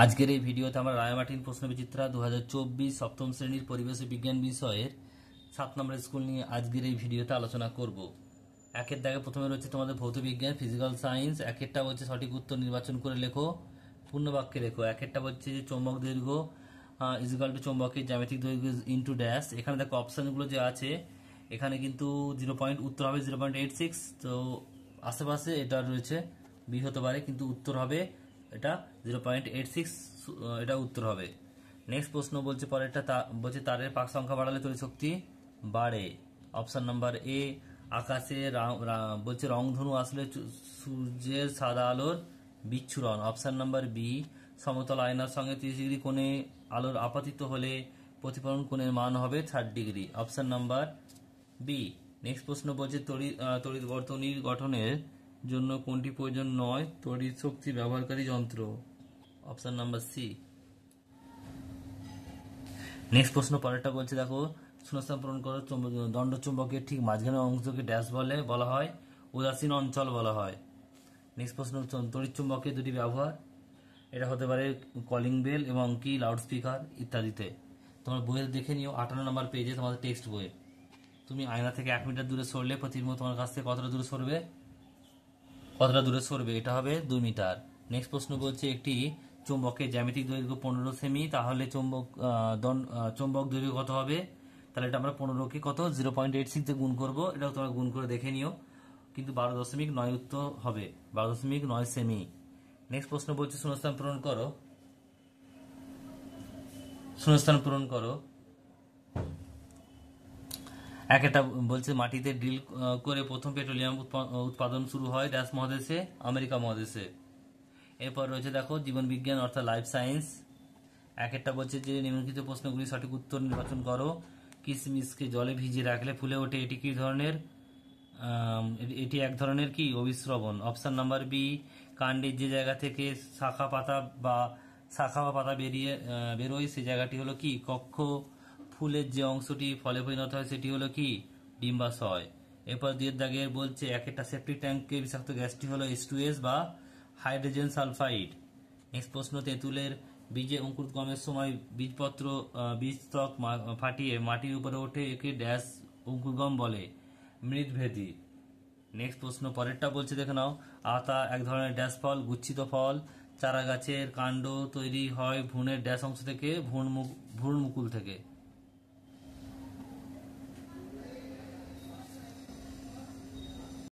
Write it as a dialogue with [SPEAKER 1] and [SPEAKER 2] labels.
[SPEAKER 1] আজকের এই ভিডিওতে আমরা রায়মার্টিন প্রশ্নবিচিত্রা 2024 সপ্তম শ্রেণীর পরিবেশ বিজ্ঞান বিষয়ের 7 নম্বর স্কুল নিয়ে আজকের এই ভিডিওতে আলোচনা করব। একের দাগে প্রথমে রয়েছে তোমাদের ভৌত বিজ্ঞান ফিজিক্যাল সায়েন্স। একেরটা বলছে সঠিক উত্তর নির্বাচন করে লেখো, পূর্ণ বাক্যে লেখো। একেরটা বলছে যে চৌম্বক দৈর্ঘ্য ইজিক্যাল টু চৌম্বকের জ্যামিতিক দৈর্ঘ্য ইন্টু ড্যাশ। এখানে দেখো অপশনগুলো যে আছে, এখানে কিন্তু 0. উত্তর হবে 0.86। তো আশেপাশে এটা রয়েছে বি হতে পারে, কিন্তু উত্তর হবে এটা 0.86, এটা উত্তর হবে। নেক্সট প্রশ্ন বলছে পরেরটা বলছে তারের পাক সংখ্যা বাড়ালে তড়িৎ শক্তি বাড়ে। অপশন নাম্বার এ আকাশে বলছে রংধনু আসলে সূর্যের সাদা আলোর বিচ্ছুরণ। অপশন নাম্বার বি সমতল আয়নার সঙ্গে 30 ডিগ্রি কোণে আলোর আপাতিত হলে প্রতিফলন কোণের মান হবে 30 degree. Option number B. Next প্রশ্ন বলছে তড়িৎ বর্তনীর গঠনের জন্য কোনটি প্রয়োজন নয় তড়িৎ শক্তি ব্যবহারকারী যন্ত্র। Option number C. নেক্সট প্রশ্ন পরেরটা বলছে দেখো শূন্যস্থান পূরণ করো। দণ্ড চুম্বকের ঠিক মাঝখানে অংশকে ড্যাশ বলা হয়, উদাসীন অঞ্চল বলা হয়। নেক্সট প্রশ্ন তড়িৎ চুম্বকের দুটি ব্যবহার, এটা হতে পারে কলিং বেল এবং কি লাউডস্পিকার ইত্যাদিতে। তোমার বইয়ে দেখে নিও 58 নম্বর পেজে তোমাদের টেক্সট বইয়ে। তুমি আয়না থেকে 1 মিটার দূরে সরলে প্রতিবিম্ব তোমার কাছ থেকে কতটা দূরে সরবে, এটা হবে 2 মিটার। নেক্সট প্রশ্ন বলছে একটি চুম্বকের জ্যামিতিক দৈর্ঘ্য 15 সেমি, তাহলে চুম্বক দৈর্ঘ্য কত হবে? তাহলে এটা আমরা 15কে কত 0.86 দিয়ে গুণ করবো, এটাও তোমরা গুণ করে দেখে নিও, কিন্তু 12.9 উত্তর হবে, 12.9 সেমি। নেক্সট প্রশ্ন বলছে শূন্যস্থান পূরণ করো। একটা বলছে মাটিতে ড্রিল করে প্রথম পেট্রোলিয়াম উৎপাদন শুরু হয় ড্যাশ মহাদেশে, আমেরিকা মহাদেশে। এরপর রয়েছে দেখো জীবন বিজ্ঞান অর্থাৎ লাইফ সায়েন্স। একটা বলছে যে নিম্নলিখিত প্রশ্নগুলি সঠিক উত্তর নির্বাচন করো। কিশমিশকে জলে ভিজিয়ে রাখলে ফুলে ওঠে, এটি কি ধরনের? এটি এক ধরনের কি অভিস্রবণ। অপশন নাম্বার বি কাণ্ডের যে জায়গা থেকে শাখা বা পাতা বেরোয় সেই জায়গাটি হলো কি কক্ষ। ফুলের যে অংশটি ফলে পরিণত হয় সেটি হলো কি ডিম্বাশয়। এরপর দুয়ের দাগে বলছে একটা সেপ্টিক ট্যাঙ্কে বিষাক্ত গ্যাসটি হলো H2S বা হাইড্রোজেন সালফাইড। নেক্সট প্রশ্ন তেঁতুলের বীজে অঙ্কুরোদ্গমের সময় বীজত্বক ফাটিয়ে মাটির উপরে ওঠে, একে ড্যাশ অঙ্কুরোদ্গম বলে? মৃদভেদী। নেক্সট প্রশ্ন পরেরটা বলছে দেখে নাও আতা এক ধরনের ড্যাশ ফল, গুচ্ছিত ফল। চারা গাছের কাণ্ড তৈরি হয় ভ্রূণের ড্যাশ অংশ থেকে, ভ্রূণ মুকুল থেকে।